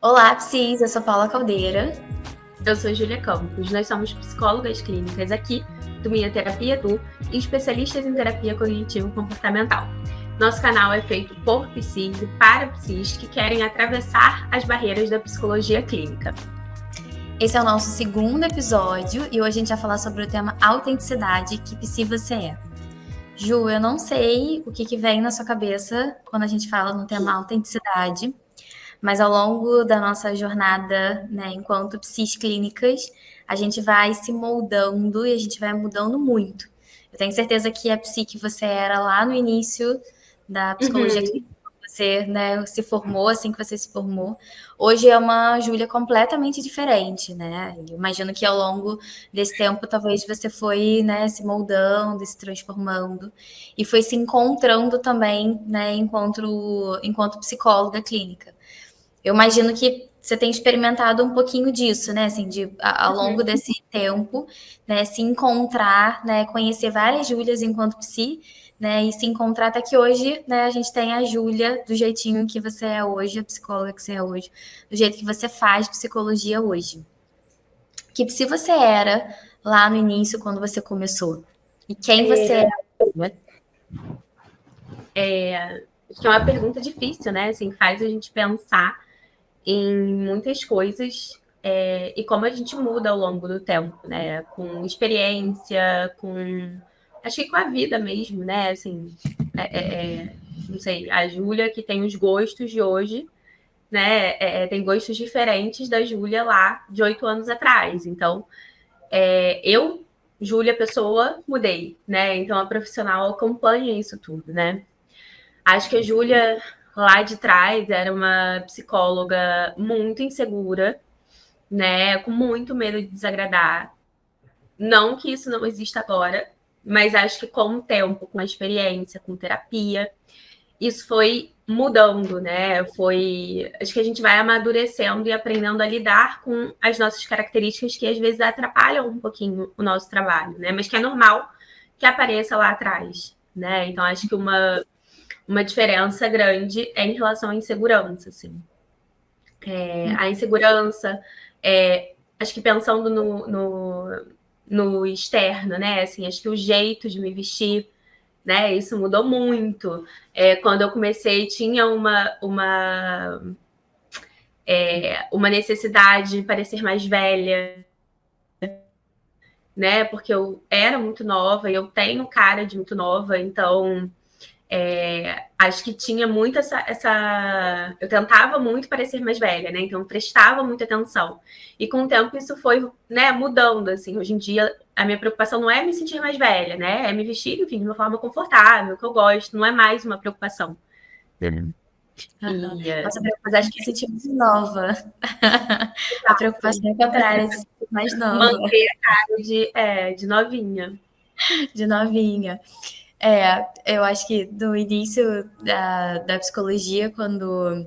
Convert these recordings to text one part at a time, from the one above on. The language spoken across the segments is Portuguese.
Olá, Psis, eu sou Paula Caldeira. Eu sou Júlia Campos. Nós somos psicólogas clínicas aqui do Minha Terapia Tu e especialistas em terapia cognitivo-comportamental. Nosso canal é feito por psis e para psis que querem atravessar as barreiras da psicologia clínica. Esse é o nosso segundo episódio e hoje a gente vai falar sobre o tema autenticidade, que psi você é. Ju, eu não sei o que vem na sua cabeça quando a gente fala no tema autenticidade, mas ao longo da nossa jornada, né, enquanto psis clínicas, a gente vai se moldando e a gente vai mudando muito. Eu tenho certeza que a psi que você era lá no início da psicologia clínica, você, né, se formou, assim que você se formou, hoje é uma Júlia completamente diferente, né? Eu imagino que ao longo desse tempo, talvez você foi, né, se moldando, se transformando e foi se encontrando também, né, enquanto psicóloga clínica. Eu imagino que você tem experimentado um pouquinho disso, né? Assim, ao longo desse tempo, né? Se encontrar, né? Conhecer várias Júlias enquanto psi, né? E se encontrar até que hoje, né? A gente tem a Júlia do jeitinho que você é hoje, a psicóloga que você é hoje, do jeito que você faz psicologia hoje. Que psi você era lá no início, quando você começou? E quem você é? Acho que é uma pergunta difícil, né? Assim, faz a gente pensar em muitas coisas e como a gente muda ao longo do tempo, né? Com experiência, acho que com a vida mesmo, né? Assim, não sei, a Júlia que tem os gostos de hoje, né? Tem gostos diferentes da Júlia lá de 8 anos atrás. Então, eu, Júlia, pessoa, mudei, né? Então a profissional acompanha isso tudo, né? Acho que a Júlia lá de trás era uma psicóloga muito insegura, né? Com muito medo de desagradar. Não que isso não exista agora, mas acho que com o tempo, com a experiência, com terapia, isso foi mudando, né? Acho que a gente vai amadurecendo e aprendendo a lidar com as nossas características que às vezes atrapalham um pouquinho o nosso trabalho, né? Mas que é normal que apareça lá atrás, né? Então acho que uma diferença grande é em relação à insegurança, assim. A insegurança, acho que pensando no externo, né? Assim, acho que o jeito de me vestir, né? Isso mudou muito. Quando eu comecei, tinha uma necessidade de parecer mais velha, né? Porque eu era muito nova e eu tenho cara de muito nova, então acho que tinha muito essa. Eu tentava muito parecer mais velha, né? Então prestava muita atenção. E com o tempo isso foi, né, mudando. Assim, hoje em dia a minha preocupação não é me sentir mais velha, né? É me vestir, enfim, de uma forma confortável, que eu gosto. Não é mais uma preocupação. Nossa, mas acho que se sentir mais nova. A preocupação é contrária, se sentir mais nova. Manter a cara de novinha. De novinha. Eu acho que no início da psicologia, quando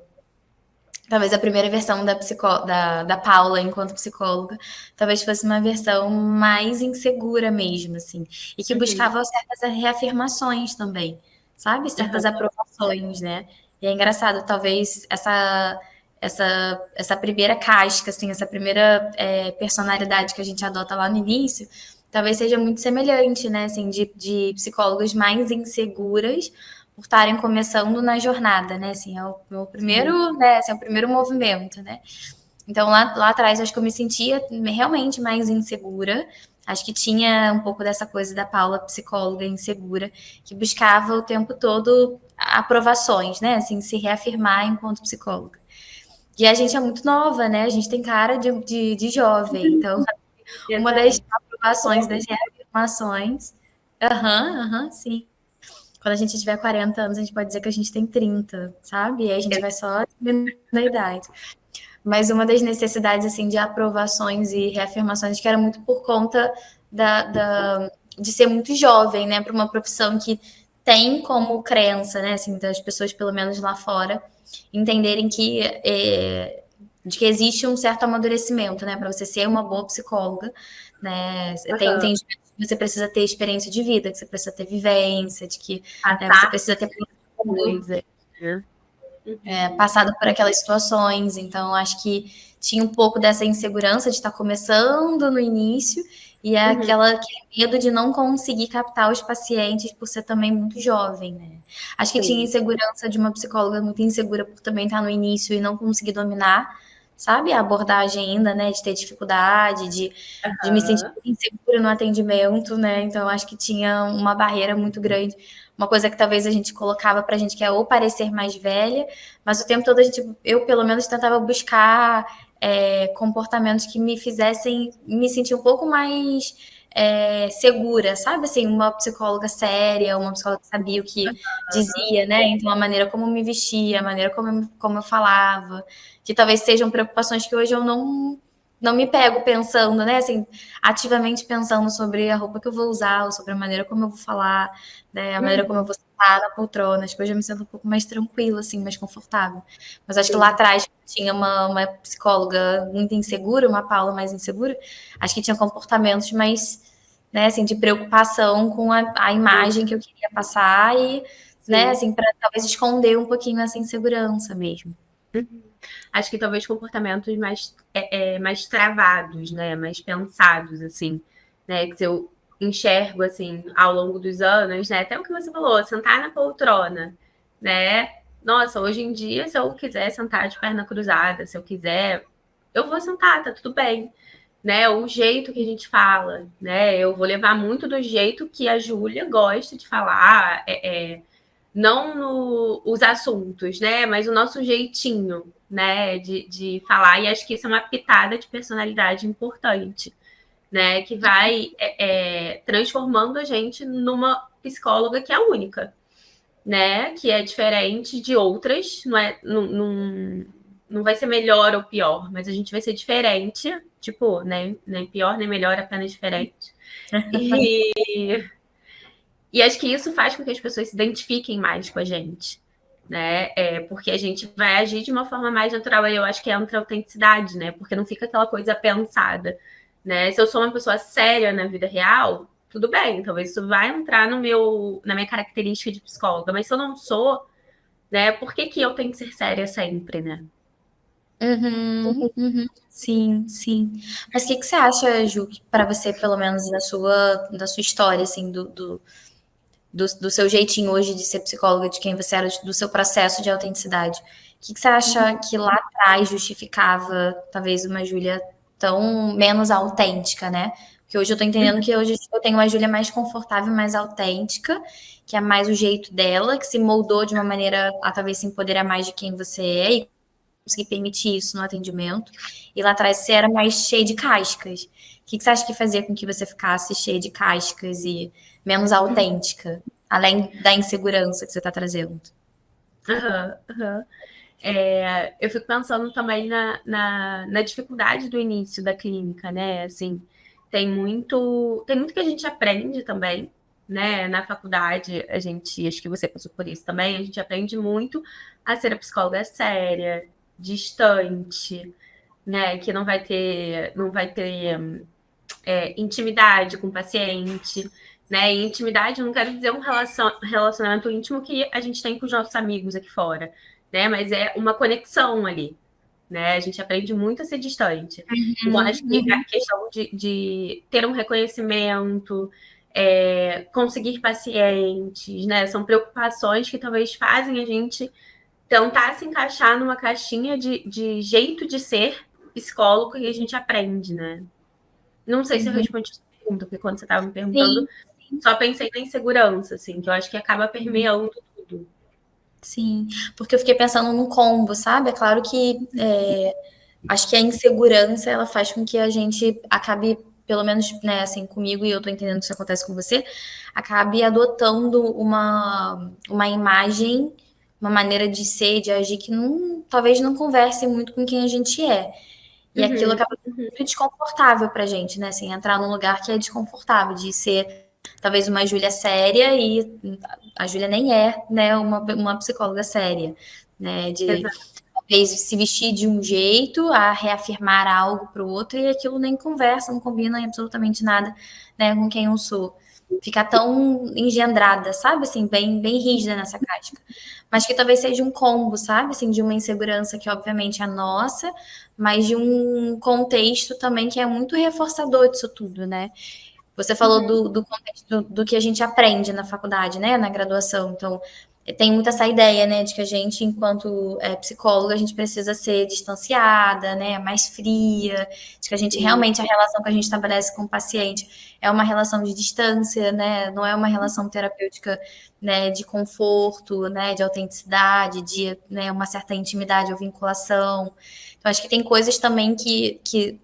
talvez a primeira versão da Paula enquanto psicóloga, talvez fosse uma versão mais insegura mesmo, assim, e que buscava certas reafirmações também, sabe? Certas aprovações, né? E é engraçado, talvez essa primeira casca, assim, essa primeira personalidade que a gente adota lá no início, talvez seja muito semelhante, né? Assim, de psicólogas mais inseguras por estarem começando na jornada, né? Assim, é o meu primeiro, né? Assim, é o primeiro movimento, né? Então, lá atrás, acho que eu me sentia realmente mais insegura. Acho que tinha um pouco dessa coisa da Paula, psicóloga insegura, que buscava o tempo todo aprovações, né? Assim, se reafirmar enquanto psicóloga. E a gente é muito nova, né? A gente tem cara de jovem. Então, uma das aprovações, das reafirmações. Sim. Quando a gente tiver 40 anos, a gente pode dizer que a gente tem 30, sabe? E aí a gente vai só diminuindo a idade. Mas uma das necessidades, assim, de aprovações e reafirmações, que era muito por conta de ser muito jovem, né? Para uma profissão que tem como crença, né? Assim, das pessoas, pelo menos lá fora, entenderem de que existe um certo amadurecimento, né? Para você ser uma boa psicóloga, né? Tem entendimento que você precisa ter experiência de vida, que você precisa ter vivência, de que você precisa ter coisa. passado por aquelas situações, então acho que tinha um pouco dessa insegurança de estar começando no início e aquele medo de não conseguir captar os pacientes por ser também muito jovem, né? Acho que tinha Sim. insegurança de uma psicóloga muito insegura por também estar no início e não conseguir dominar, sabe, a abordagem ainda, né, de ter dificuldade, de me sentir Aham. insegura no atendimento, né? Então acho que tinha uma barreira muito grande, uma coisa que talvez a gente colocava pra gente que é ou parecer mais velha, mas o tempo todo eu pelo menos tentava buscar comportamentos que me fizessem me sentir um pouco mais segura, sabe? Assim, uma psicóloga séria, uma psicóloga que sabia o que dizia, né? Então, a maneira como eu me vestia, a maneira como eu falava, que talvez sejam preocupações que hoje eu não me pego pensando, né? Assim, ativamente pensando sobre a roupa que eu vou usar, ou sobre a maneira como eu vou falar, né? A maneira como eu vou sentar na poltrona. Acho que hoje eu me sinto um pouco mais tranquila, assim, mais confortável. Mas acho que lá Sim. atrás tinha uma psicóloga muito insegura, uma Paula mais insegura. Acho que tinha comportamentos mais, né, assim, de preocupação com a imagem que eu queria passar e, né, Sim. assim, para talvez esconder um pouquinho essa insegurança mesmo. Acho que talvez comportamentos mais travados, né? Mais pensados, assim, né? Que eu enxergo, assim, ao longo dos anos, né? Até o que você falou, sentar na poltrona, né? Nossa, hoje em dia, se eu quiser sentar de perna cruzada, se eu quiser, eu vou sentar, tá tudo bem. Né, o jeito que a gente fala, né? Eu vou levar muito do jeito que a Júlia gosta de falar, não os assuntos, né? Mas o nosso jeitinho, né? De falar. E acho que isso é uma pitada de personalidade importante, né? Que vai transformando a gente numa psicóloga que é única, né? Que é diferente de outras, não vai ser melhor ou pior, mas a gente vai ser diferente, tipo, né? Nem pior nem melhor, apenas diferente. E e acho que isso faz com que as pessoas se identifiquem mais com a gente, né? Porque a gente vai agir de uma forma mais natural. E eu acho que entra a autenticidade, né? Porque não fica aquela coisa pensada, né? Se eu sou uma pessoa séria na vida real, tudo bem, talvez isso vai entrar na minha característica de psicóloga. Mas se eu não sou, né? Por que eu tenho que ser séria sempre, né? Uhum, uhum. Sim, sim. Mas o que você acha, Ju, para você, pelo menos da sua história, assim, do seu jeitinho hoje de ser psicóloga, de quem você era, do seu processo de autenticidade? O que você acha que lá atrás justificava, talvez, uma Júlia tão menos autêntica, né? Porque hoje eu tô entendendo que hoje eu tenho uma Júlia mais confortável, mais autêntica, que é mais o jeito dela, que se moldou de uma maneira a talvez se empoderar mais de quem você é e conseguir permitir isso no atendimento. E lá atrás você era mais cheio de cascas. O que você acha que fazia com que você ficasse cheia de cascas e menos autêntica, além da insegurança que você está trazendo? Uhum, uhum. Eu fico pensando também na dificuldade do início da clínica, né? Assim, tem muito que a gente aprende também, né? Na faculdade, acho que você passou por isso também, a gente aprende muito a ser a psicóloga séria, distante, né? Que não vai ter intimidade com o paciente, né? E intimidade eu não quero dizer um relacionamento íntimo que a gente tem com os nossos amigos aqui fora, né? Mas é uma conexão ali, né? A gente aprende muito a ser distante. Então, acho que a questão de ter um reconhecimento, conseguir pacientes, né? São preocupações que talvez fazem a gente tentar se encaixar numa caixinha de jeito de ser psicólogo que a gente aprende, né? Não sei se eu respondi a sua pergunta, porque quando você estava me perguntando, Sim, só pensei na insegurança, assim, que eu acho que acaba permeando tudo. sim. Porque eu fiquei pensando num combo, sabe? É claro que acho que a insegurança ela faz com que a gente acabe, pelo menos, né, assim, comigo, e eu tô entendendo que isso acontece com você, acabe adotando uma imagem, uma maneira de ser, de agir que talvez não converse muito com quem a gente é. E aquilo Uhum, acaba sendo muito desconfortável pra gente, né? Assim, entrar num lugar que é desconfortável, de ser talvez uma Júlia séria e a Júlia nem é, né, uma psicóloga séria, né? De exato. talvez se vestir de um jeito, a reafirmar algo para o outro, e aquilo nem conversa, não combina em absolutamente nada, né, com quem eu sou. ficar tão engendrada, sabe? Assim, bem rígida nessa casca. Mas que talvez seja um combo, sabe? Assim, de uma insegurança que, obviamente, é nossa, mas de um contexto também que é muito reforçador disso tudo, né? Você falou do contexto do que a gente aprende na faculdade, né? Na graduação. Então, tem muito essa ideia, né, de que a gente, enquanto psicóloga, a gente precisa ser distanciada, né, mais fria, de que a gente realmente, a relação que a gente estabelece com o paciente é uma relação de distância, né, não é uma relação terapêutica, né, de conforto, né, de autenticidade, de, né, uma certa intimidade ou vinculação. Então, acho que tem coisas também que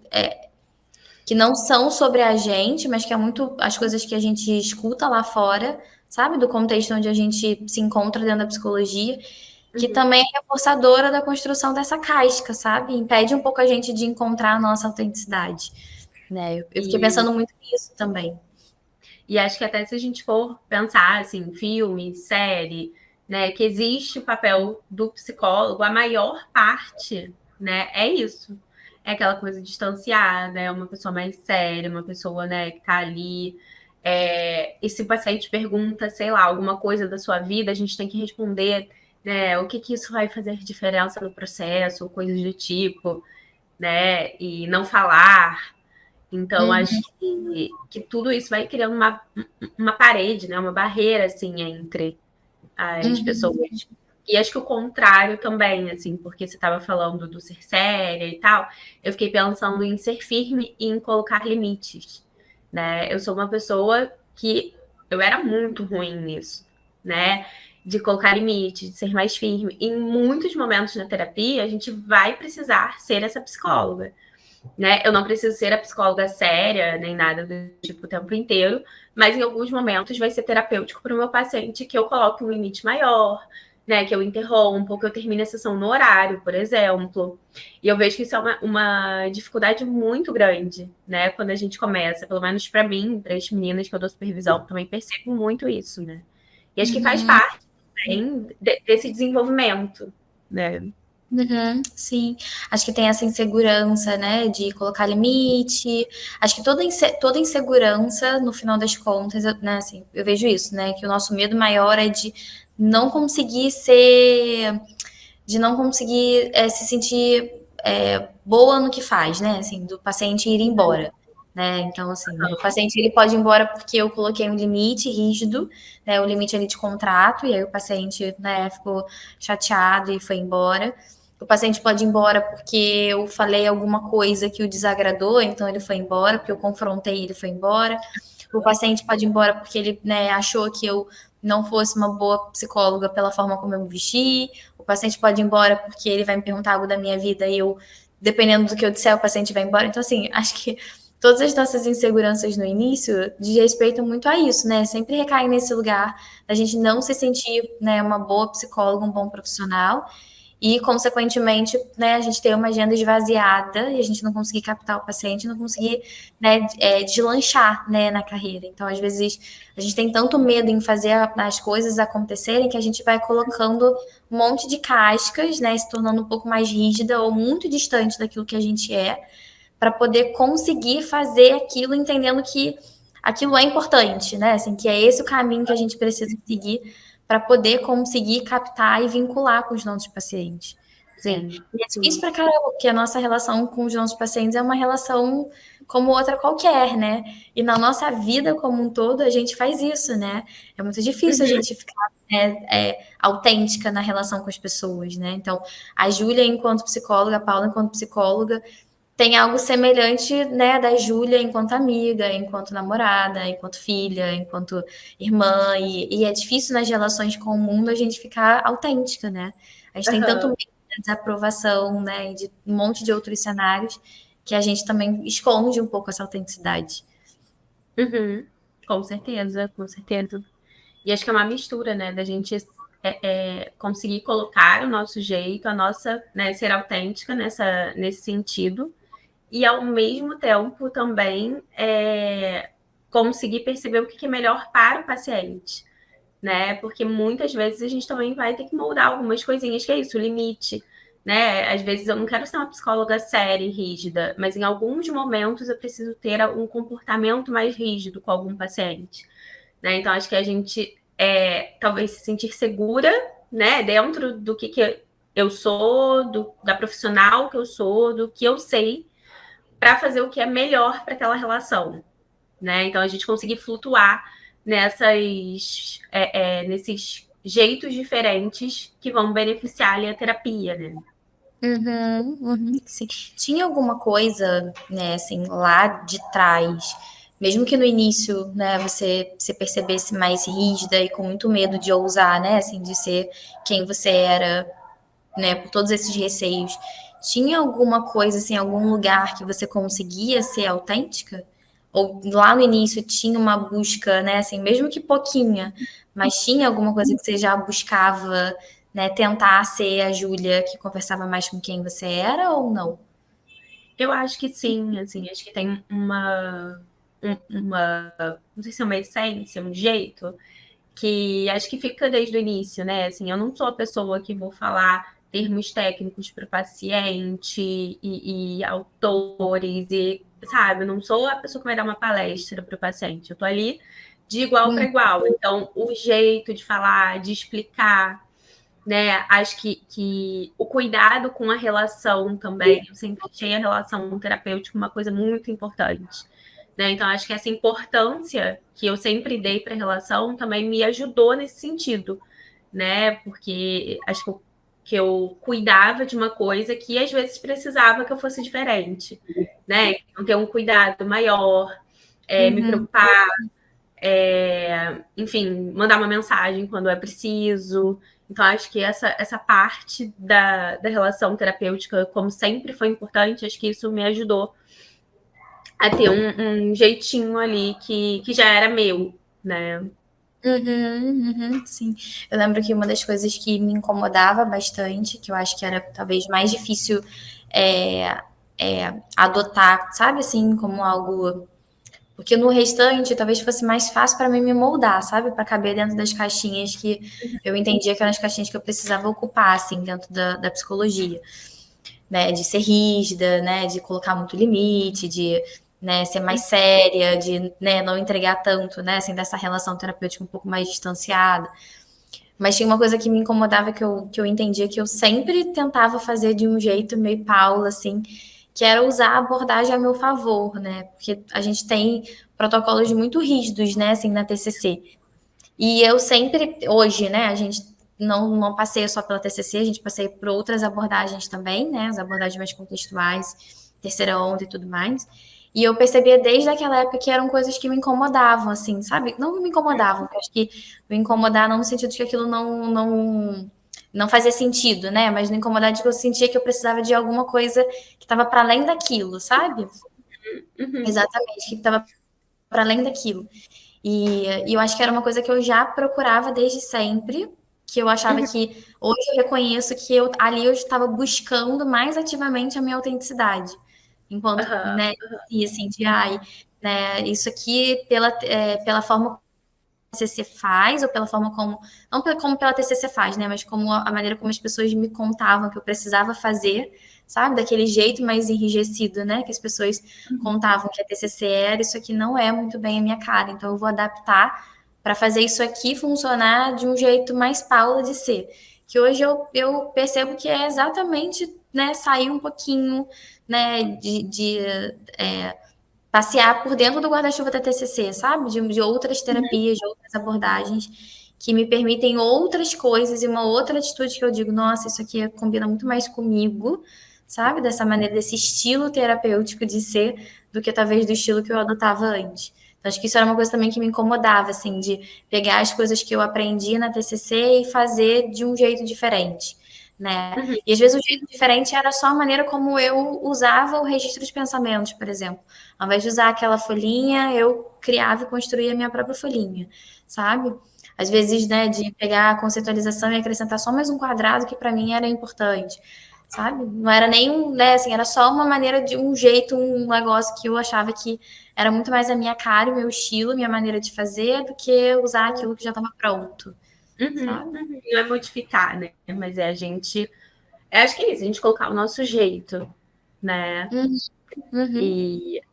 não são sobre a gente, mas que é muito as coisas que a gente escuta lá fora, sabe? Do contexto onde a gente se encontra dentro da psicologia, que Uhum. também é reforçadora da construção dessa casca, sabe? Impede um pouco a gente de encontrar a nossa autenticidade. Né? Eu fiquei E, pensando muito nisso também. e acho que até se a gente for pensar assim, filme, série, né, que existe o papel do psicólogo, a maior parte, né, é isso. É aquela coisa distanciada, é uma pessoa mais séria, uma pessoa, né, que tá ali. E se o paciente pergunta, sei lá, alguma coisa da sua vida, a gente tem que responder, né, o que isso vai fazer diferença no processo, ou coisas do tipo, né, e não falar. Então, Uhum, acho que tudo isso vai criando uma parede, né? Uma barreira, assim, entre as uhum, pessoas. E acho que o contrário também, assim, porque você estava falando do ser séria e tal, eu fiquei pensando em ser firme e em colocar limites, né? Eu sou uma pessoa que eu era muito ruim nisso, né? De colocar limites, de ser mais firme. Em muitos momentos na terapia, a gente vai precisar ser essa psicóloga, né? Eu não preciso ser a psicóloga séria, nem nada do tipo o tempo inteiro, mas em alguns momentos vai ser terapêutico para o meu paciente que eu coloque um limite maior, né? Que eu interrompa, ou que eu termine a sessão no horário, por exemplo. E eu vejo que isso é uma dificuldade muito grande, né? Quando a gente começa, pelo menos para mim, para as meninas que eu dou supervisão, também percebo muito isso, né? E acho que faz uhum. parte também desse desenvolvimento, né? Uhum, sim, acho que tem essa insegurança, né, de colocar limite. Acho que toda insegurança, no final das contas, né, assim, eu vejo isso, né, que o nosso medo maior é de não conseguir ser, de não conseguir se sentir boa no que faz, né, assim, do paciente ir embora. Né? Então, assim, o paciente ele pode ir embora porque eu coloquei um limite rígido, né, o limite ali de contrato, e aí o paciente, né, ficou chateado e foi embora. O paciente pode ir embora porque eu falei alguma coisa que o desagradou, então ele foi embora, porque eu confrontei e ele foi embora. O paciente pode ir embora porque ele, né, achou que eu não fosse uma boa psicóloga pela forma como eu me vesti. O paciente pode ir embora porque ele vai me perguntar algo da minha vida e eu, dependendo do que eu disser, o paciente vai embora. Então, assim, acho que todas as nossas inseguranças no início diz respeito muito a isso, né? Sempre recai nesse lugar da gente não se sentir, né, uma boa psicóloga, um bom profissional e, consequentemente, né, a gente ter uma agenda esvaziada e a gente não conseguir captar o paciente, não conseguir, né, deslanchar, né, na carreira. Então, às vezes, a gente tem tanto medo em fazer as coisas acontecerem que a gente vai colocando um monte de cascas, né, se tornando um pouco mais rígida ou muito distante daquilo que a gente é, para poder conseguir fazer aquilo entendendo que aquilo é importante, né? Assim, que é esse o caminho que a gente precisa seguir para poder conseguir captar e vincular com os nossos pacientes. Né? Sim, E é difícil sim. para caramba, porque a nossa relação com os nossos pacientes é uma relação como outra qualquer, né? E na nossa vida como um todo, a gente faz isso, né? É muito difícil a Uhum. gente ficar autêntica na relação com as pessoas, né? Então, a Júlia, enquanto psicóloga, a Paula, enquanto psicóloga, tem algo semelhante, né, da Júlia enquanto amiga, enquanto namorada, enquanto filha, enquanto irmã, e é difícil nas relações com o mundo a gente ficar autêntica, né? A gente tem tanto Aham. medo da desaprovação, né, e de um monte de outros cenários que a gente também esconde um pouco essa autenticidade. Uhum. Com certeza, com certeza. E acho que é uma mistura, né, da gente conseguir colocar o nosso jeito, a nossa, né, ser autêntica nesse sentido, e ao mesmo tempo também conseguir perceber o que é melhor para o paciente, né? Porque muitas vezes a gente também vai ter que moldar algumas coisinhas, que é isso, o limite, né? Às vezes eu não quero ser uma psicóloga séria e rígida, mas em alguns momentos eu preciso ter um comportamento mais rígido com algum paciente, né? Então, acho que a gente talvez se sentir segura, né, dentro do que eu sou, da profissional que eu sou, do que eu sei, para fazer o que é melhor para aquela relação, né? Então, a gente conseguir flutuar nesses jeitos diferentes que vão beneficiar ali a terapia, né? Uhum, uhum, sim. Tinha alguma coisa, né, assim, lá de trás, mesmo que no início, né, você se percebesse mais rígida e com muito medo de ousar, né, assim, de ser quem você era, né, por todos esses receios, tinha alguma coisa, assim, algum lugar que você conseguia ser autêntica? Ou lá no início tinha uma busca, né, assim, mesmo que pouquinha, mas tinha alguma coisa que você já buscava, né, tentar ser a Júlia que conversava mais com quem você era ou não? Eu acho que sim, assim, acho que tem uma, não sei se é uma essência, um jeito, que acho que fica desde o início, né? Assim, eu não sou a pessoa que vou falar termos técnicos para o paciente e autores e, sabe, eu não sou a pessoa que vai dar uma palestra para o paciente. Eu tô ali de igual para igual. Então, o jeito de falar, de explicar, né? Acho que o cuidado com a relação também, eu sempre achei a relação terapêutica uma coisa muito importante. Né? Então, acho que essa importância que eu sempre dei para a relação também me ajudou nesse sentido, né? Porque acho que eu cuidava de uma coisa que às vezes precisava que eu fosse diferente, né? Então, ter um cuidado maior, me Uhum. preocupar, enfim, mandar uma mensagem quando é preciso. Então, acho que essa parte da relação terapêutica, como sempre foi importante, acho que isso me ajudou a ter um jeitinho ali que já era meu, né? Uhum, uhum, sim. Eu lembro que uma das coisas que me incomodava bastante, que eu acho que era talvez mais difícil é, adotar, sabe, assim, como algo. Porque no restante talvez fosse mais fácil para mim me moldar, sabe, para caber dentro das caixinhas que eu entendia que eram as caixinhas que eu precisava ocupar, assim, dentro da psicologia, né, de ser rígida, né, de colocar muito limite, de, né, ser mais séria, de, né, não entregar tanto, né, assim, dessa relação terapêutica um pouco mais distanciada. Mas tinha uma coisa que me incomodava que eu entendia que eu sempre tentava fazer de um jeito meio Paula, assim, que era usar a abordagem a meu favor, né? Porque a gente tem protocolos muito rígidos, né, assim, na TCC. E eu sempre, hoje, né, a gente não passeia só pela TCC, a gente passeia por outras abordagens também, né, as abordagens mais contextuais, terceira onda e tudo mais. E eu percebia desde aquela época que eram coisas que me incomodavam, assim, sabe? Não me incomodavam, porque acho que me incomodar não no sentido de que aquilo não fazia sentido, né? Mas me incomodar de que eu sentia que eu precisava de alguma coisa que estava para além daquilo, sabe? Uhum. Exatamente, que estava para além daquilo. E eu acho que era uma coisa que eu já procurava desde sempre, que eu achava Uhum. que hoje eu reconheço que ali eu estava buscando mais ativamente a minha autenticidade. Enquanto, Uhum. né, e assim, de ai, né, isso aqui pela forma como a TCC faz, ou pela forma como, não como pela TCC faz, né, mas como a maneira como as pessoas me contavam que eu precisava fazer, sabe, daquele jeito mais enrijecido, né, que as pessoas contavam que a TCC era, isso aqui não é muito bem a minha cara, então eu vou adaptar para fazer isso aqui funcionar de um jeito mais Paula de ser. Que hoje eu percebo que é exatamente, né, sair um pouquinho, né, passear por dentro do guarda-chuva da TCC, sabe? De outras terapias, de outras abordagens que me permitem outras coisas e uma outra atitude que eu digo, nossa, isso aqui combina muito mais comigo, sabe? Dessa maneira, desse estilo terapêutico de ser, do que talvez do estilo que eu adotava antes. Então, acho que isso era uma coisa também que me incomodava, assim, de pegar as coisas que eu aprendi na TCC e fazer de um jeito diferente, né? Uhum. E às vezes o jeito diferente era só a maneira como eu usava o registro de pensamentos, por exemplo. Ao invés de usar aquela folhinha, eu criava e construía a minha própria folhinha, sabe? Às vezes, né, de pegar a conceitualização e acrescentar só mais um quadrado que para mim era importante, sabe? Não era nem um, né, assim, era só uma maneira de um jeito, um negócio que eu achava que era muito mais a minha cara, o meu estilo, minha maneira de fazer, do que usar aquilo que já estava pronto, Uhum. sabe? Uhum. Não é modificar, né? Mas é a gente. Acho que é isso, a gente colocar o nosso jeito, né?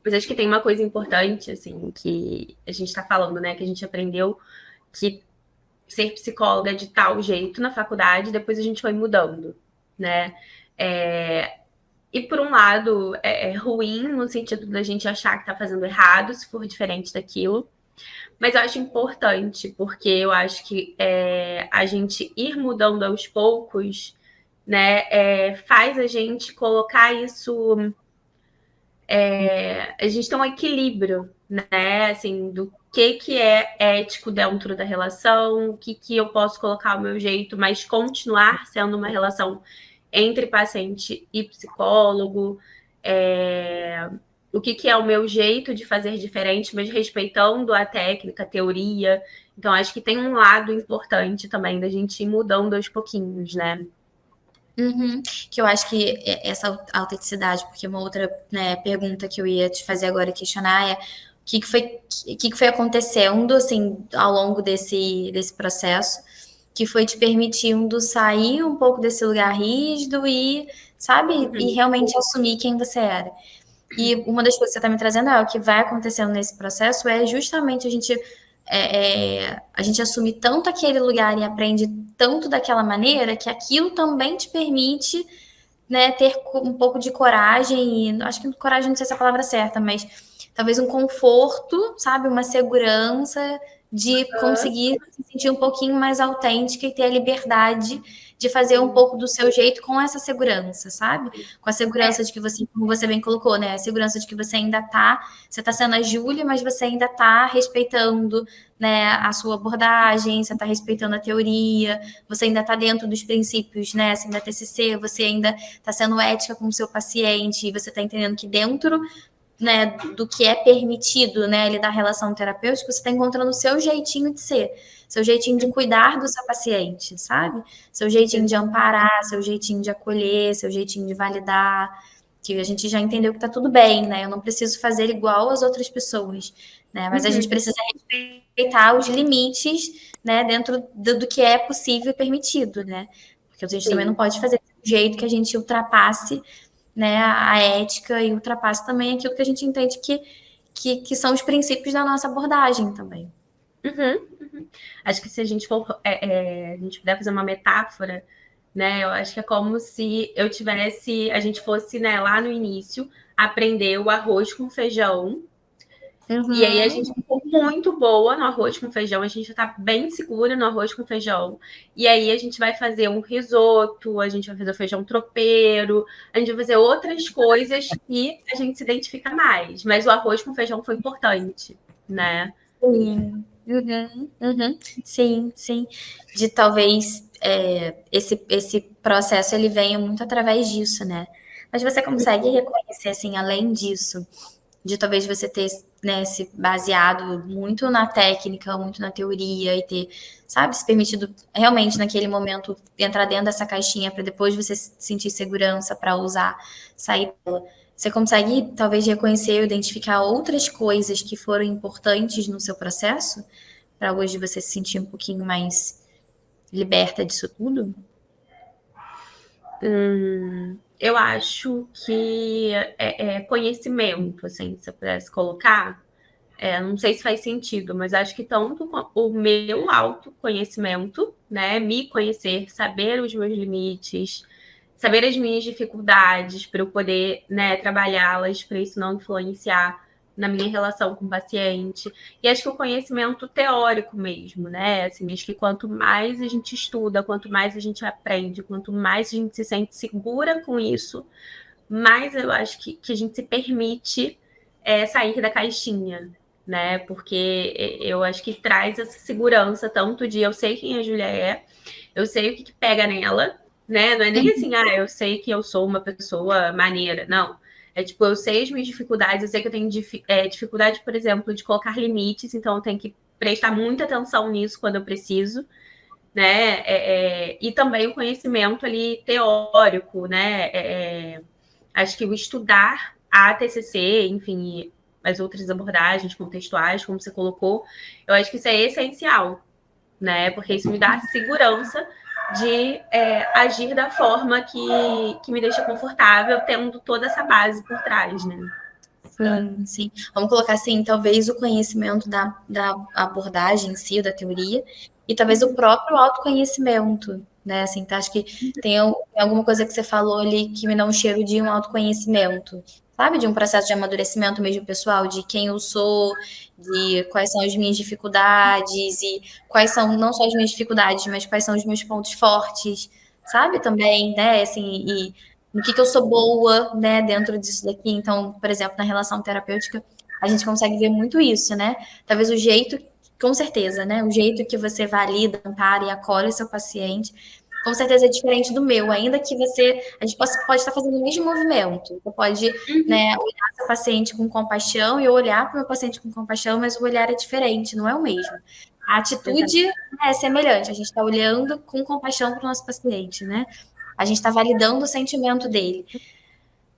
Mas acho que tem uma coisa importante, assim, que a gente está falando, né? Que a gente aprendeu que ser psicóloga é de tal jeito na faculdade, depois a gente foi mudando, né? E por um lado, é ruim no sentido da gente achar que tá fazendo errado se for diferente daquilo. Mas eu acho importante, porque eu acho que a gente ir mudando aos poucos, né, faz a gente colocar isso. A gente tem um equilíbrio, né? Assim, do que é ético dentro da relação, o que eu posso colocar o meu jeito, mas continuar sendo uma relação entre paciente e psicólogo. O que é o meu jeito de fazer diferente, mas respeitando a técnica, a teoria. Então, acho que tem um lado importante também da gente ir mudando aos pouquinhos, né? Que eu acho que essa autenticidade, porque uma outra, né, pergunta que eu ia te fazer agora, questionar, é o que foi acontecendo, assim, ao longo desse processo, que foi te permitindo sair um pouco desse lugar rígido e, sabe, e realmente assumir quem você era. E uma das coisas que você está me trazendo o que vai acontecendo nesse processo é justamente a gente assume tanto aquele lugar e aprende tanto daquela maneira que aquilo também te permite, né, ter um pouco de coragem, e acho que coragem não sei se é a palavra certa, mas talvez um conforto, sabe, uma segurança de conseguir se sentir um pouquinho mais autêntica e ter a liberdade de fazer um pouco do seu jeito com essa segurança, sabe? Com a segurança de que você, como você bem colocou, né? A segurança de que você tá sendo a Júlia, mas você ainda tá respeitando, né, a sua abordagem, você tá respeitando a teoria, você ainda tá dentro dos princípios, né, assim, da TCC, você ainda tá sendo ética com o seu paciente, você tá entendendo que dentro, né, do que é permitido, né, ali da relação terapêutica, você está encontrando o seu jeitinho de ser, seu jeitinho de cuidar do seu paciente, sabe? Seu jeitinho de amparar, seu jeitinho de acolher, seu jeitinho de validar, que a gente já entendeu que tá tudo bem, né? Eu não preciso fazer igual as outras pessoas, né? Mas a gente precisa respeitar os limites, né, dentro do que é possível e permitido, né? Porque a gente também não pode fazer de um jeito que a gente ultrapasse, né, a ética e ultrapassa também aquilo que a gente entende que são os princípios da nossa abordagem também. Acho que se a gente for, a gente puder fazer uma metáfora, né, eu acho que é como se a gente fosse, né, lá no início, aprender o arroz com feijão. E aí a gente ficou muito boa no arroz com feijão, a gente já tá bem segura no arroz com feijão. E aí a gente vai fazer um risoto, a gente vai fazer o feijão tropeiro, a gente vai fazer outras coisas que a gente se identifica mais. Mas o arroz com feijão foi importante, né? Sim. Sim, sim. De talvez esse processo ele venha muito através disso, né? Mas você consegue reconhecer, assim, além disso, de talvez você ter, né, se baseado muito na técnica, muito na teoria e ter, sabe, se permitido realmente naquele momento entrar dentro dessa caixinha para depois você sentir segurança para usar, sair dela. Você consegue talvez reconhecer ou identificar outras coisas que foram importantes no seu processo para hoje você se sentir um pouquinho mais liberta disso tudo? Eu acho que é conhecimento, assim, se eu pudesse colocar. Não sei se faz sentido, mas acho que tanto o meu autoconhecimento, né, me conhecer, saber os meus limites, saber as minhas dificuldades para eu poder, né, trabalhá-las, para isso não influenciar na minha relação com o paciente. E acho que o conhecimento teórico mesmo, né? Assim, acho que quanto mais a gente estuda, quanto mais a gente aprende, quanto mais a gente se sente segura com isso, mais eu acho que a gente se permite sair da caixinha, né? Porque eu acho que traz essa segurança tanto de eu sei quem a Júlia é, eu sei o que pega nela, né? Não é nem assim, eu sei que eu sou uma pessoa maneira. Não. É tipo, eu sei as minhas dificuldades, eu sei que eu tenho dificuldade, por exemplo, de colocar limites, então eu tenho que prestar muita atenção nisso quando eu preciso, né? E também o conhecimento ali teórico, né? Acho que o estudar a TCC, enfim, as outras abordagens contextuais, como você colocou, eu acho que isso é essencial, né? Porque isso me dá segurança de agir da forma que me deixa confortável, tendo toda essa base por trás, né? Sim, sim. Vamos colocar assim, talvez o conhecimento da abordagem em si, da teoria, e talvez o próprio autoconhecimento, né? Assim, tá? Acho que tem alguma coisa que você falou ali que me dá um cheiro de um autoconhecimento, sabe? De um processo de amadurecimento mesmo pessoal, de quem eu sou, de quais são as minhas dificuldades e quais são não só as minhas dificuldades, mas quais são os meus pontos fortes, sabe? Também, né? Assim, e no que eu sou boa, né, dentro disso daqui. Então, por exemplo, na relação terapêutica, a gente consegue ver muito isso, né? Talvez o jeito, com certeza, né? O jeito que você valida, ampara e acolhe o seu paciente, com certeza é diferente do meu, ainda que a gente pode estar fazendo o mesmo movimento. Você pode, né, olhar seu paciente com compaixão e eu olhar para o meu paciente com compaixão, mas o olhar é diferente, não é o mesmo. A atitude é semelhante, a gente está olhando com compaixão para o nosso paciente, né? A gente está validando o sentimento dele.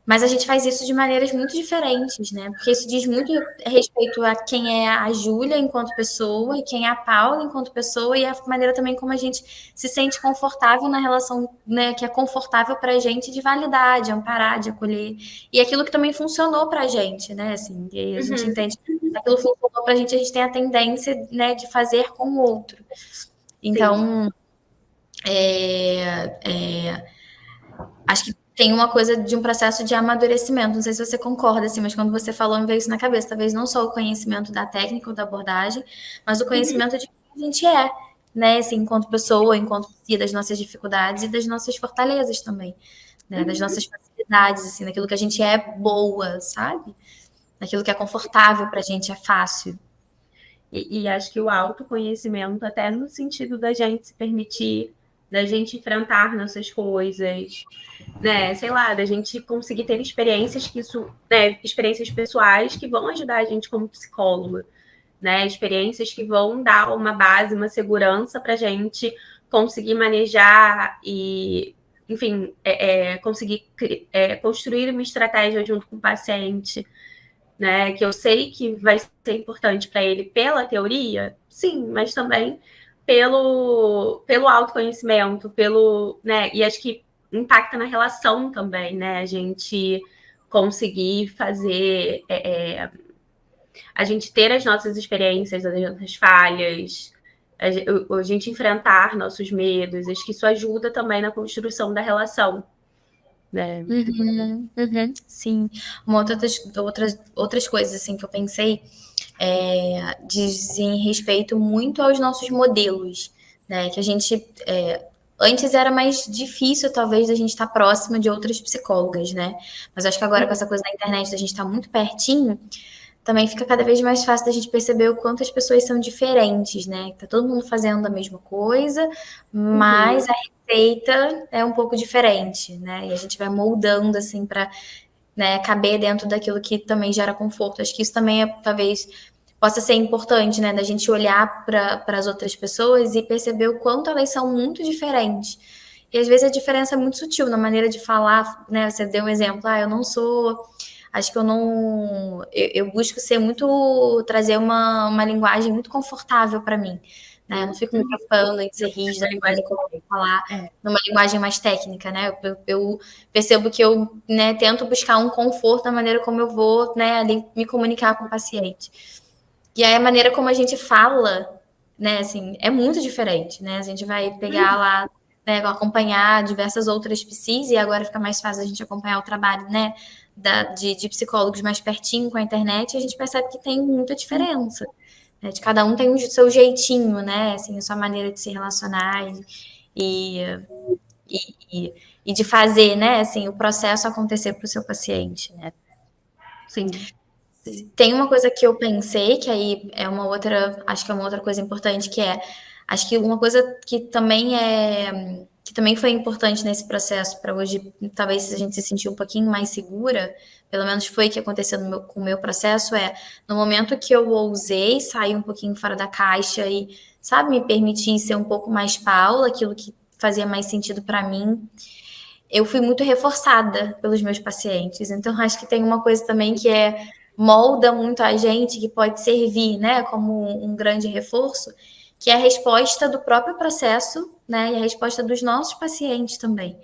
Mas a gente faz isso de maneiras muito diferentes, né? Porque isso diz muito a respeito a quem é a Júlia enquanto pessoa e quem é a Paula enquanto pessoa e a maneira também como a gente se sente confortável na relação, né? Que é confortável para a gente de validar, de amparar, de acolher. E aquilo que também funcionou para a gente, né? Assim, e a gente entende que aquilo funcionou para a gente tem a tendência, né, de fazer com o outro. Então, acho que tem uma coisa de um processo de amadurecimento. Não sei se você concorda, assim, mas quando você falou, me veio isso na cabeça. Talvez não só o conhecimento da técnica ou da abordagem, mas o conhecimento de quem a gente é, né? Assim, enquanto pessoa, enquanto si, das nossas dificuldades e das nossas fortalezas também, né? Das nossas facilidades, assim, daquilo que a gente é boa, sabe? Daquilo que é confortável pra gente, é fácil. E acho que o autoconhecimento, até no sentido da gente se permitir, da gente enfrentar nossas coisas, né? Sei lá, da gente conseguir ter experiências que isso, né? Experiências pessoais que vão ajudar a gente como psicóloga, né? Experiências que vão dar uma base, uma segurança para a gente conseguir manejar e, enfim, conseguir construir uma estratégia junto com o paciente, né? Que eu sei que vai ser importante para ele pela teoria, sim, mas também pelo autoconhecimento, né? E acho que impacta na relação também, né? A gente conseguir fazer, a gente ter as nossas experiências, as nossas falhas, a gente enfrentar nossos medos, acho que isso ajuda também na construção da relação, né? Sim. Outras coisas assim que eu pensei dizem respeito muito aos nossos modelos, né? Que a gente antes era mais difícil, talvez, a gente estar próxima de outras psicólogas, né? Mas acho que agora com essa coisa da internet, da gente estar muito pertinho, também fica cada vez mais fácil da gente perceber o quanto as pessoas são diferentes, né? Tá todo mundo fazendo a mesma coisa, mas a receita é um pouco diferente, né? E a gente vai moldando assim para, né, caber dentro daquilo que também gera conforto. Acho que isso também talvez possa ser importante, né, da gente olhar para as outras pessoas e perceber o quanto elas são muito diferentes. E às vezes a diferença é muito sutil na maneira de falar, né? Você deu um exemplo, eu não sou. Acho que eu não. Eu busco ser muito. Trazer uma linguagem muito confortável para mim. Né? Eu não fico me preocupando em ser rígida, na maneira como eu vou falar, numa linguagem mais técnica, né? Eu percebo que eu, né, tento buscar um conforto na maneira como eu vou, né, ali me comunicar com o paciente. E aí a maneira como a gente fala, né, assim, é muito diferente, né? A gente vai pegar lá, né, acompanhar diversas outras psis e agora fica mais fácil a gente acompanhar o trabalho, né, de psicólogos mais pertinho com a internet e a gente percebe que tem muita diferença. Né? De cada um tem o seu jeitinho, né? Assim, a sua maneira de se relacionar e, e de fazer, né? Assim, o processo acontecer para o seu paciente, né? Sim. Tem uma coisa que eu pensei, que aí é uma outra, acho que é uma outra coisa importante, que acho que uma coisa que também foi importante nesse processo para hoje, talvez a gente se sentir um pouquinho mais segura, pelo menos foi o que aconteceu com o meu processo, no momento que eu ousei sair um pouquinho fora da caixa e, sabe, me permitir ser um pouco mais Paula, aquilo que fazia mais sentido para mim, eu fui muito reforçada pelos meus pacientes. Então, acho que tem uma coisa também que molda muito a gente, que pode servir, né, como um grande reforço, que é a resposta do próprio processo, né? E a resposta dos nossos pacientes também.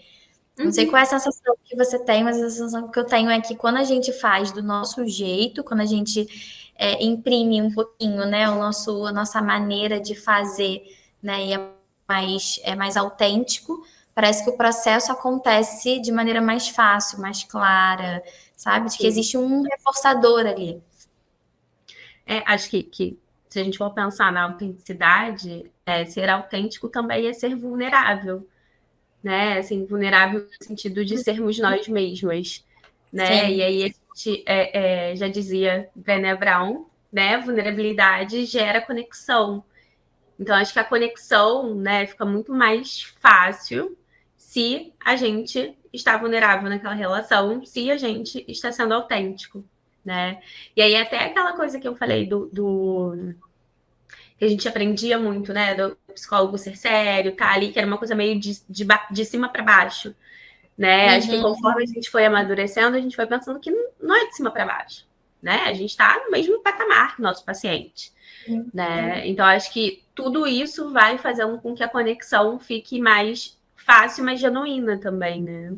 Não sei Uhum. qual é a sensação que você tem, mas a sensação que eu tenho é que quando a gente faz do nosso jeito, quando a gente imprime um pouquinho, né, a nossa maneira de fazer, né, e é mais autêntico, parece que o processo acontece de maneira mais fácil, mais clara, sabe? De que Sim. existe um reforçador ali. Acho que se a gente for pensar na autenticidade, ser autêntico também é ser vulnerável, né? Assim, vulnerável no sentido de sermos nós mesmas, né? E Sim. aí a gente já dizia Brené Brown, né? Vulnerabilidade gera conexão. Então, acho que a conexão, né, fica muito mais fácil se a gente está vulnerável naquela relação, se a gente está sendo autêntico, né? E aí, até aquela coisa que eu falei que a gente aprendia muito, né, do psicólogo ser sério, tá ali, que era uma coisa meio de cima para baixo, né? Acho que conforme a gente foi amadurecendo, a gente foi pensando que não é de cima para baixo, né? A gente está no mesmo patamar que o nosso paciente, né? Então, acho que tudo isso vai fazendo com que a conexão fique mais fácil, mais genuína também, né?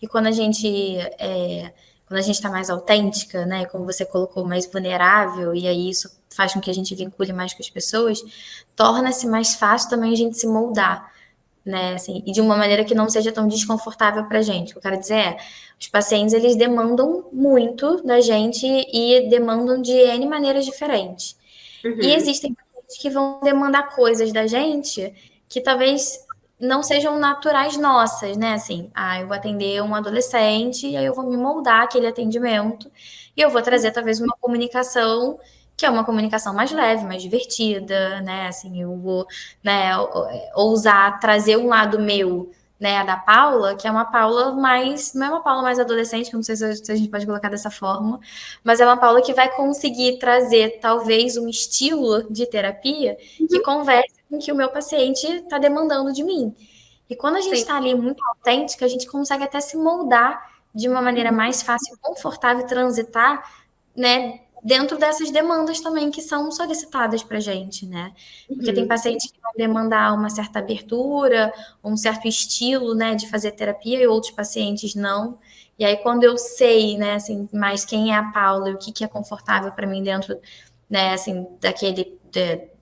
E quando a gente está mais autêntica, né, como você colocou, mais vulnerável, e aí isso faz com que a gente vincule mais com as pessoas, torna-se mais fácil também a gente se moldar, né, assim, e de uma maneira que não seja tão desconfortável para a gente. O que eu quero dizer os pacientes, eles demandam muito da gente e demandam de N maneiras diferentes. E Uhum. existem pacientes que vão demandar coisas da gente que talvez não sejam naturais nossas, né? Assim, eu vou atender um adolescente e aí eu vou me moldar aquele atendimento e eu vou trazer talvez uma comunicação que é uma comunicação mais leve, mais divertida, né? Assim, eu vou, né, ousar trazer um lado meu, né, a da Paula, que é uma Paula mais, não é uma Paula mais adolescente, que eu não sei se a gente pode colocar dessa forma, mas é uma Paula que vai conseguir trazer talvez um estilo de terapia que converse com o que o meu paciente está demandando de mim. E quando a gente Sim. está ali muito autêntica, a gente consegue até se moldar de uma maneira mais fácil e confortável, transitar, né, dentro dessas demandas também que são solicitadas para a gente, né? Porque tem Uhum. pacientes que vão demandar uma certa abertura, um certo estilo, né, de fazer terapia, e outros pacientes não. E aí, quando eu sei, né, assim, mais quem é a Paula e o que é confortável para mim dentro, né, assim,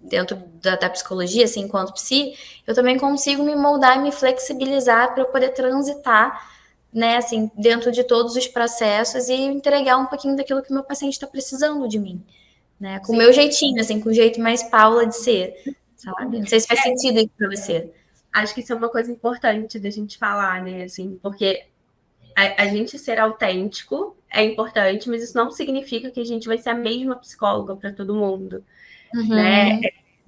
dentro da psicologia, assim, enquanto psi, eu também consigo me moldar e me flexibilizar para eu poder transitar, né, assim, dentro de todos os processos e entregar um pouquinho daquilo que o meu paciente está precisando de mim, né, com o Sim. meu jeitinho, assim, com o jeito mais Paula de ser, sabe? Não sei se faz sentido isso para você. Acho que isso é uma coisa importante da gente falar, né? Assim, porque a gente ser autêntico é importante, mas isso não significa que a gente vai ser a mesma psicóloga para todo mundo, né?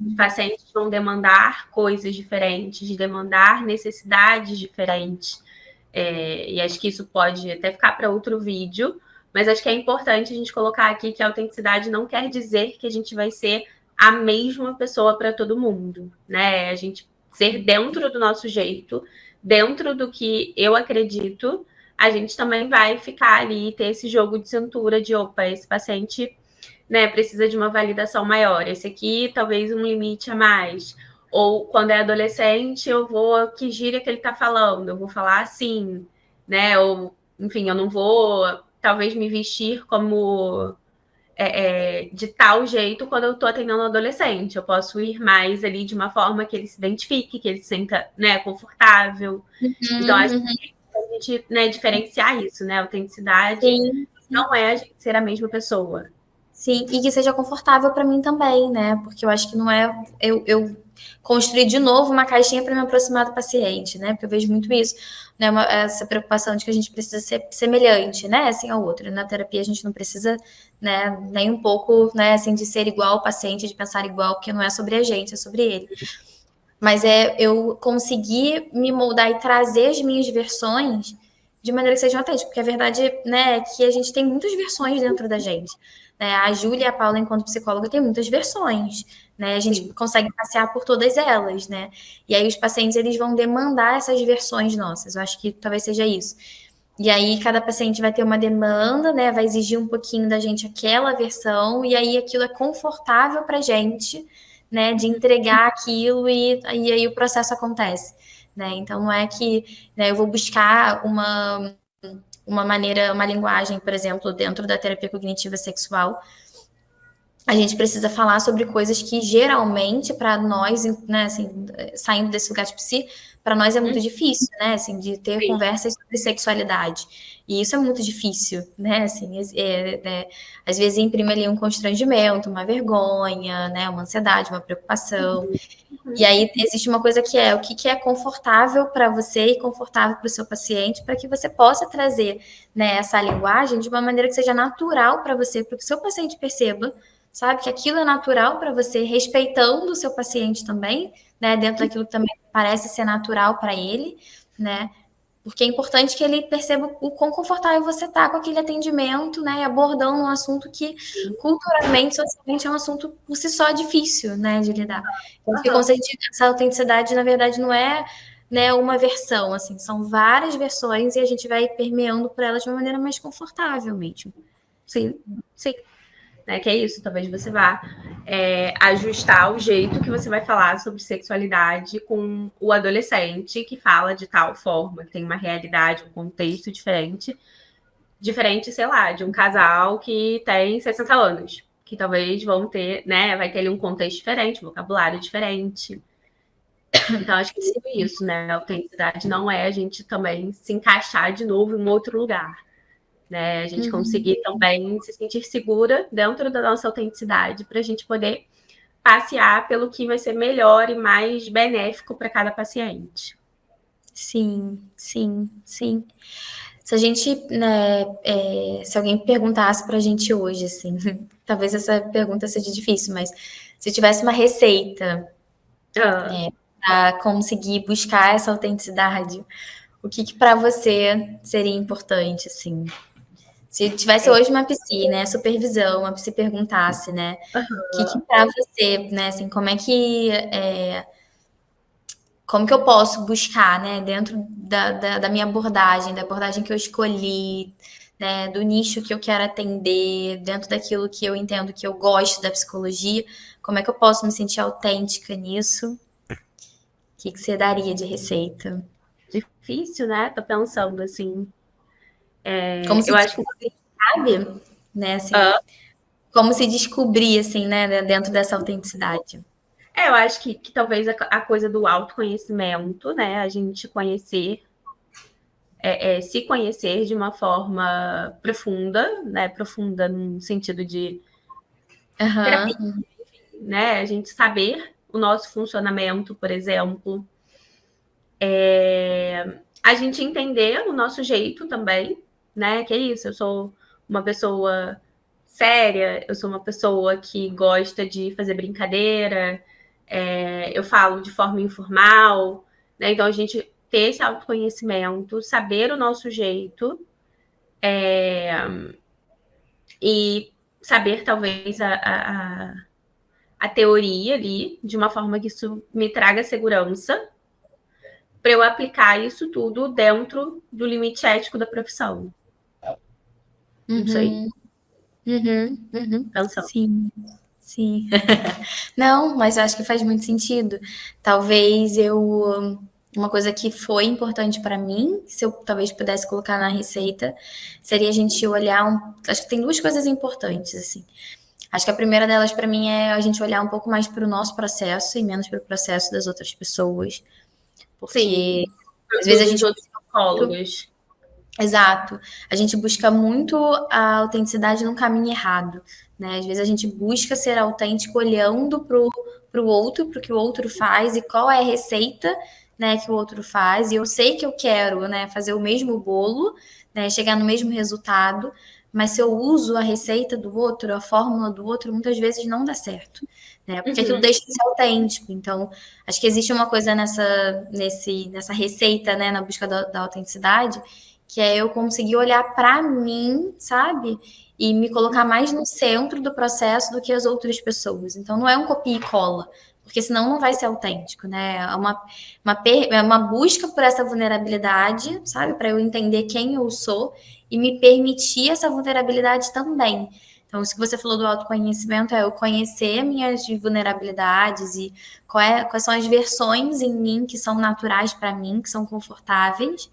Uhum. Os pacientes vão demandar coisas diferentes, demandar necessidades diferentes. E acho que isso pode até ficar para outro vídeo, mas acho que é importante a gente colocar aqui que a autenticidade não quer dizer que a gente vai ser a mesma pessoa para todo mundo, né? A gente ser dentro do nosso jeito, dentro do que eu acredito, a gente também vai ficar ali e ter esse jogo de cintura de opa, esse paciente, né, precisa de uma validação maior. Esse aqui, talvez um limite a mais. Ou quando é adolescente, eu vou, que gíria que ele tá falando? Eu vou falar assim, né? Ou, enfim, eu não vou, talvez, me vestir como de tal jeito quando eu tô atendendo um adolescente. Eu posso ir mais ali de uma forma que ele se identifique, que ele se sinta, né, confortável. Então, acho Uhum. que a gente, né, diferenciar isso, né? Autenticidade Sim. não é a gente ser a mesma pessoa. Sim, e que seja confortável para mim também, né? Porque eu acho que não é eu construir de novo uma caixinha para me aproximar do paciente, né? Porque eu vejo muito isso, né? Essa preocupação de que a gente precisa ser semelhante, né? Assim ao outro. E na terapia a gente não precisa, né? Nem um pouco, né? Assim de ser igual ao paciente, de pensar igual, porque não é sobre a gente, é sobre ele. Mas eu conseguir me moldar e trazer as minhas versões de maneira que sejam autênticas, porque a verdade, né, é que a gente tem muitas versões dentro da gente. Né? A Júlia e a Paula, enquanto psicóloga, tem muitas versões. Né? A gente Sim. consegue passear por todas elas, né? E aí os pacientes eles vão demandar essas versões nossas. Eu acho que talvez seja isso. E aí cada paciente vai ter uma demanda, né? Vai exigir um pouquinho da gente aquela versão, e aí aquilo é confortável pra gente, né, de entregar aquilo e aí o processo acontece, né? Então não é que, né, eu vou buscar uma maneira, uma linguagem, por exemplo, dentro da terapia cognitiva sexual, a gente precisa falar sobre coisas que geralmente para nós, né, assim, saindo desse lugar de psi, para nós é muito difícil, né, assim, de ter Sim. conversas sobre sexualidade. E isso é muito difícil, né, assim, às vezes imprime ali um constrangimento, uma vergonha, né, uma ansiedade, uma preocupação. E aí existe uma coisa que é o que é confortável para você e confortável para o seu paciente, para que você possa trazer, né, essa linguagem de uma maneira que seja natural para você, para que o seu paciente perceba, sabe, que aquilo é natural para você, respeitando o seu paciente também, né, dentro daquilo que também parece ser natural para ele, né, porque é importante que ele perceba o quão confortável você está com aquele atendimento, né, abordando um assunto que culturalmente, socialmente é um assunto por si só difícil, né, de lidar. Então, acho que essa autenticidade, na verdade, não é, né, uma versão, assim, são várias versões e a gente vai permeando por elas de uma maneira mais confortável mesmo. Sim, sim. Né, que é isso, talvez você vá ajustar o jeito que você vai falar sobre sexualidade com o adolescente que fala de tal forma, que tem uma realidade, um contexto diferente, sei lá, de um casal que tem 60 anos, que talvez vão ter, né, vai ter ali um contexto diferente, vocabulário diferente. Então, acho que é isso, né? A autenticidade não é a gente também se encaixar de novo em um outro lugar. Né? A gente conseguir também se sentir segura dentro da nossa autenticidade para a gente poder passear pelo que vai ser melhor e mais benéfico para cada paciente. Sim, sim, sim. Se a gente, né, se alguém perguntasse para a gente hoje, assim, talvez essa pergunta seja difícil, mas se tivesse uma receita, né, para conseguir buscar essa autenticidade, o que para você seria importante, assim? Se tivesse hoje uma psi, né, supervisão, uma psi perguntasse, né, o que para você, né, assim, como que eu posso buscar, né, dentro da minha abordagem, da abordagem que eu escolhi, né, do nicho que eu quero atender, dentro daquilo que eu entendo que eu gosto da psicologia, como é que eu posso me sentir autêntica nisso? O que você daria de receita? Difícil, né? Tô pensando assim. Como se Eu acho que descobrir, sabe? Né, assim, como se descobrir, assim, né, dentro dessa autenticidade. eu acho que talvez a coisa do autoconhecimento, né? A gente conhecer, se conhecer de uma forma profunda, né? Profunda no sentido de terapia, Aham. né? A gente saber o nosso funcionamento, por exemplo. A gente entender o nosso jeito também, né? Que é isso, eu sou uma pessoa séria, eu sou uma pessoa que gosta de fazer brincadeira, eu falo de forma informal, né? Então a gente ter esse autoconhecimento, saber o nosso jeito, e saber talvez a teoria ali, de uma forma que isso me traga segurança para eu aplicar isso tudo dentro do limite ético da profissão. Não sei, pensando. Sim, sim. Não, mas eu acho que faz muito sentido. Talvez uma coisa que foi importante para mim, se eu talvez pudesse colocar na receita, seria a gente olhar acho que tem duas coisas importantes assim. Acho que a primeira delas para mim é a gente olhar um pouco mais para o nosso processo e menos para o processo das outras pessoas, Sim, porque às vezes a dos gente outros psicólogos. Exato. A gente busca muito a autenticidade num caminho errado, né? Às vezes a gente busca ser autêntico olhando pro outro, pro que o outro faz e qual é a receita, né, que o outro faz. E eu sei que eu quero, né, fazer o mesmo bolo, né, chegar no mesmo resultado, mas se eu uso a receita do outro, a fórmula do outro, muitas vezes não dá certo, né? Porque aquilo deixa de ser autêntico. Então, acho que existe uma coisa nessa receita, né, na busca da autenticidade, que é eu conseguir olhar para mim, sabe? E me colocar mais no centro do processo do que as outras pessoas. Então, não é um copia e cola, porque senão não vai ser autêntico, né? É uma busca por essa vulnerabilidade, sabe? Para eu entender quem eu sou e me permitir essa vulnerabilidade também. Então, isso que você falou do autoconhecimento é eu conhecer minhas vulnerabilidades e quais são as versões em mim que são naturais para mim, que são confortáveis,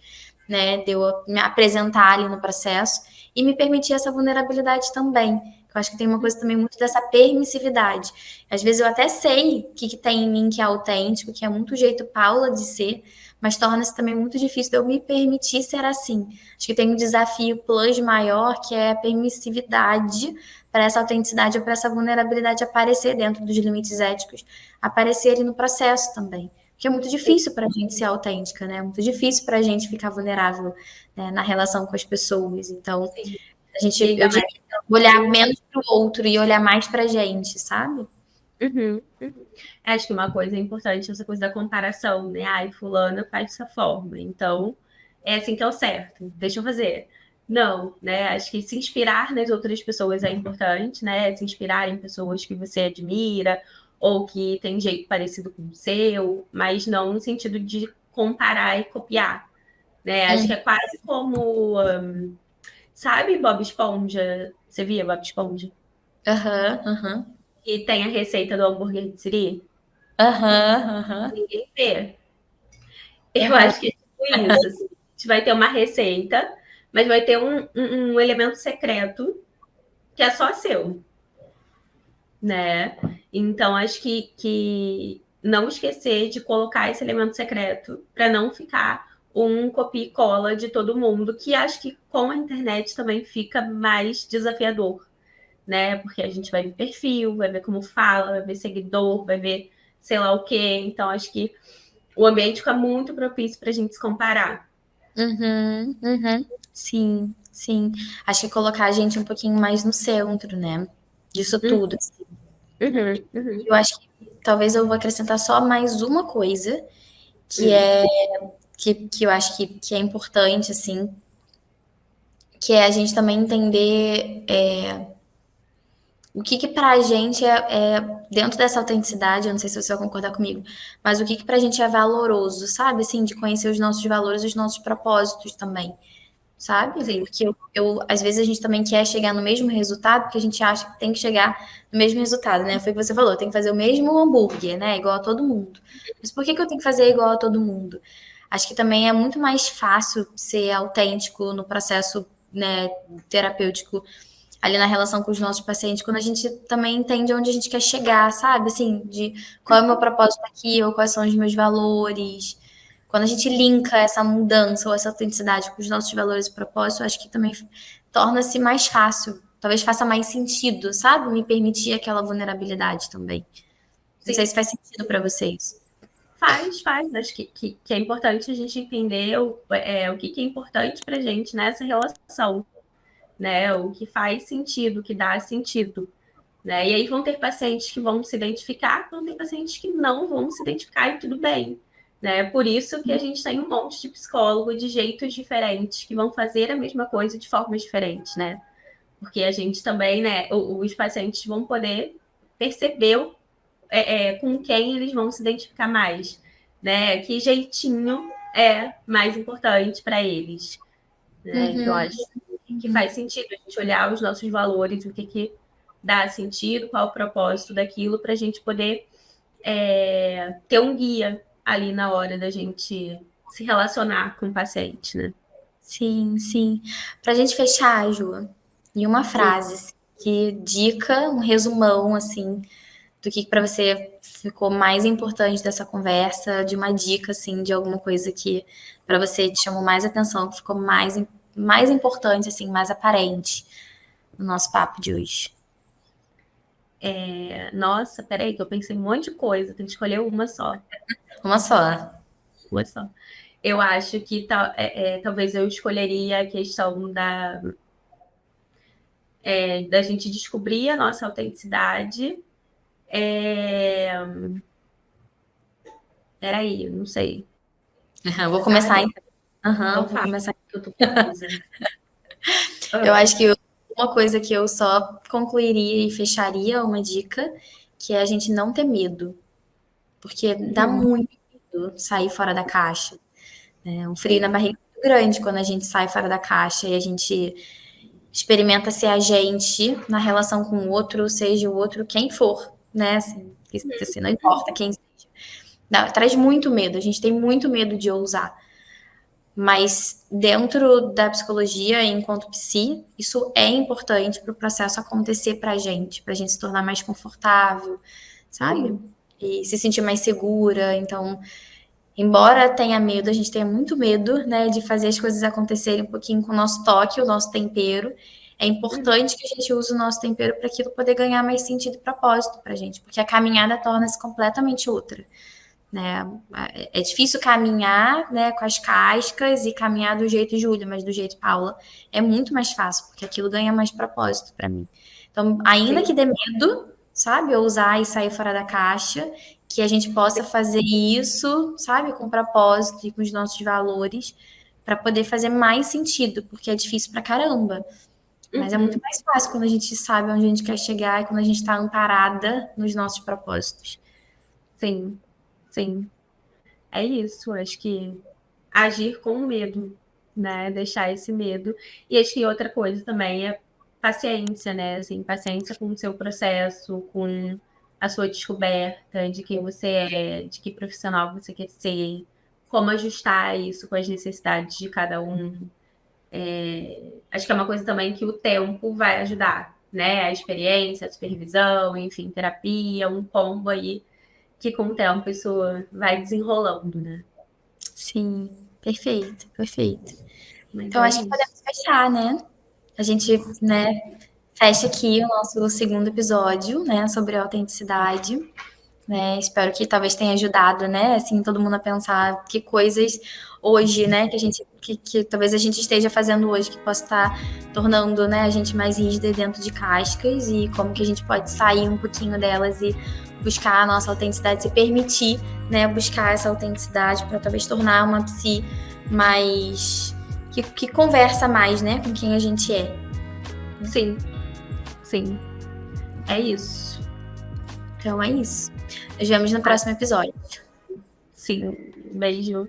né? De eu me apresentar ali no processo e me permitir essa vulnerabilidade também. Eu acho que tem uma coisa também muito dessa permissividade. Às vezes eu até sei que tem em mim que é autêntico, que é muito jeito Paula de ser, mas torna-se também muito difícil de eu me permitir ser assim. Acho que tem um desafio plus maior, que é a permissividade para essa autenticidade ou para essa vulnerabilidade aparecer dentro dos limites éticos, aparecer ali no processo também. Porque é muito difícil para a gente ser autêntica, né? É muito difícil para a gente ficar vulnerável, né, na relação com as pessoas. Então, Sim. a gente, E ainda eu diria, mais olhar eu. menos para o outro e olhar mais para a gente, sabe? Uhum, uhum. Acho que uma coisa importante é essa coisa da comparação, né? Ai, fulana faz dessa forma, então é assim que é o certo, deixa eu fazer. Não, né? Acho que se inspirar nas outras pessoas é importante, né? Se inspirar em pessoas que você admira ou que tem jeito parecido com o seu, mas não no sentido de comparar e copiar, né? Acho que é quase como, sabe, Bob Esponja? Você via Bob Esponja? Aham, aham. E tem a receita do hambúrguer de Siri? Aham, aham. Ninguém vê. Eu Aham. acho que é tipo isso. Assim. A gente vai ter uma receita, mas vai ter um elemento secreto que é só seu, né? Então, acho que não esquecer de colocar esse elemento secreto para não ficar um copia e cola de todo mundo, que acho que com a internet também fica mais desafiador, né? Porque a gente vai ver perfil, vai ver como fala, vai ver seguidor, vai ver sei lá o quê. Então, acho que o ambiente fica muito propício para a gente se comparar. Uhum, uhum. Sim, sim. Acho que colocar a gente um pouquinho mais no centro, né? Disso Uhum, tudo, assim. uhum. Eu acho que talvez eu vou acrescentar só mais uma coisa, que Hum. é que eu acho que é importante, assim, que é a gente também entender o que pra gente dentro dessa autenticidade, eu não sei se você vai concordar comigo, mas o que pra gente é valoroso, sabe? Assim, de conhecer os nossos valores e os nossos propósitos também. Sabe? Sim, Porque às vezes a gente também quer chegar no mesmo resultado, porque a gente acha que tem que chegar no mesmo resultado, né? Foi o que você falou, tem que fazer o mesmo hambúrguer, né? Igual a todo mundo. Mas por que eu tenho que fazer igual a todo mundo? Acho que também é muito mais fácil ser autêntico no processo, né, terapêutico ali na relação com os nossos pacientes, quando a gente também entende onde a gente quer chegar, sabe? Assim, de qual é o meu propósito aqui, ou quais são os meus valores. Quando a gente linka essa mudança ou essa autenticidade com os nossos valores e propósitos, eu acho que também torna-se mais fácil. Talvez faça mais sentido, sabe? Me permitir aquela vulnerabilidade também. Não sei sim. se faz sentido para vocês. Faz. Acho que é importante a gente entender o que é importante pra gente nessa relação, né? O que faz sentido, o que dá sentido. Né? E aí vão ter pacientes que vão se identificar, vão ter pacientes que não vão se identificar e tudo bem. Né? Por isso que a gente tem um monte de psicólogo de jeitos diferentes que vão fazer a mesma coisa de formas diferentes, né? Porque a gente também, né, os pacientes vão poder perceber com quem eles vão se identificar mais, né? Que jeitinho é mais importante para eles, né? Então Uhum, acho que faz sentido a gente olhar os nossos valores, o que dá sentido, qual o propósito daquilo, para a gente poder ter um guia ali na hora da gente se relacionar com o paciente, né? sim, sim. Pra gente fechar, Ju, em uma frase, assim, que dica, um resumão, assim, do que para você ficou mais importante dessa conversa, de uma dica, assim, de alguma coisa que para você te chamou mais atenção, que ficou mais importante, assim, mais aparente no nosso papo de hoje. Nossa, peraí, que eu pensei em um monte de coisa, tem que escolher uma só. Uma só. Uma só. Eu acho que talvez eu escolheria a questão da gente descobrir a nossa autenticidade. É... Peraí, não sei. Eu vou começar, Sabe? então. Aham, Então eu vou fala, começar. que eu tô confusa. Eu Ah, acho que uma coisa que eu só concluiria e fecharia uma dica, que é a gente não ter medo, porque dá uhum, muito medo sair fora da caixa. É um frio na sim. barriga muito grande quando a gente sai fora da caixa e a gente experimenta ser a gente na relação com o outro, seja o outro quem for, né? Assim, não importa quem seja. Não, traz muito medo, a gente tem muito medo de ousar. Mas dentro da psicologia, enquanto psi, isso é importante para o processo acontecer para a gente se tornar mais confortável, sabe? E se sentir mais segura. Então, embora tenha medo, a gente tenha muito medo, né, de fazer as coisas acontecerem um pouquinho com o nosso toque, o nosso tempero. É importante que a gente use o nosso tempero para aquilo poder ganhar mais sentido e propósito para a gente, porque a caminhada torna-se completamente outra. Né? É difícil caminhar, né, com as cascas e caminhar do jeito Júlia, mas do jeito Paula é muito mais fácil, porque aquilo ganha mais propósito para mim. Então, ainda que dê medo, sabe, ousar e sair fora da caixa, que a gente possa fazer isso, sabe, com propósito e com os nossos valores, para poder fazer mais sentido, porque é difícil pra caramba. Mas é muito mais fácil quando a gente sabe onde a gente quer chegar e quando a gente está amparada nos nossos propósitos. Sim, sim. É isso, acho que agir com medo, né? Deixar esse medo. E acho que outra coisa também é paciência, né? Assim, paciência com o seu processo, com a sua descoberta de quem você é, de que profissional você quer ser, como ajustar isso com as necessidades de cada um. Acho que é uma coisa também que o tempo vai ajudar, né? A experiência, a supervisão, enfim, terapia, um combo aí que com o tempo isso vai desenrolando, né? Sim, perfeito, perfeito. Mas Então, é acho que isso. podemos fechar, né? A gente, né, fecha aqui o nosso segundo episódio, né, sobre autenticidade. Né? Espero que talvez tenha ajudado, né, assim, todo mundo a pensar que coisas hoje, né, que talvez a gente esteja fazendo hoje que possa estar tornando, né, a gente mais rígida dentro de cascas e como que a gente pode sair um pouquinho delas e buscar a nossa autenticidade, se permitir, né, buscar essa autenticidade para talvez tornar uma psi mais que conversa mais, né, com quem a gente é. Sim, sim. É isso. Então é isso. Nos vemos no próximo episódio. Sim. Beijo.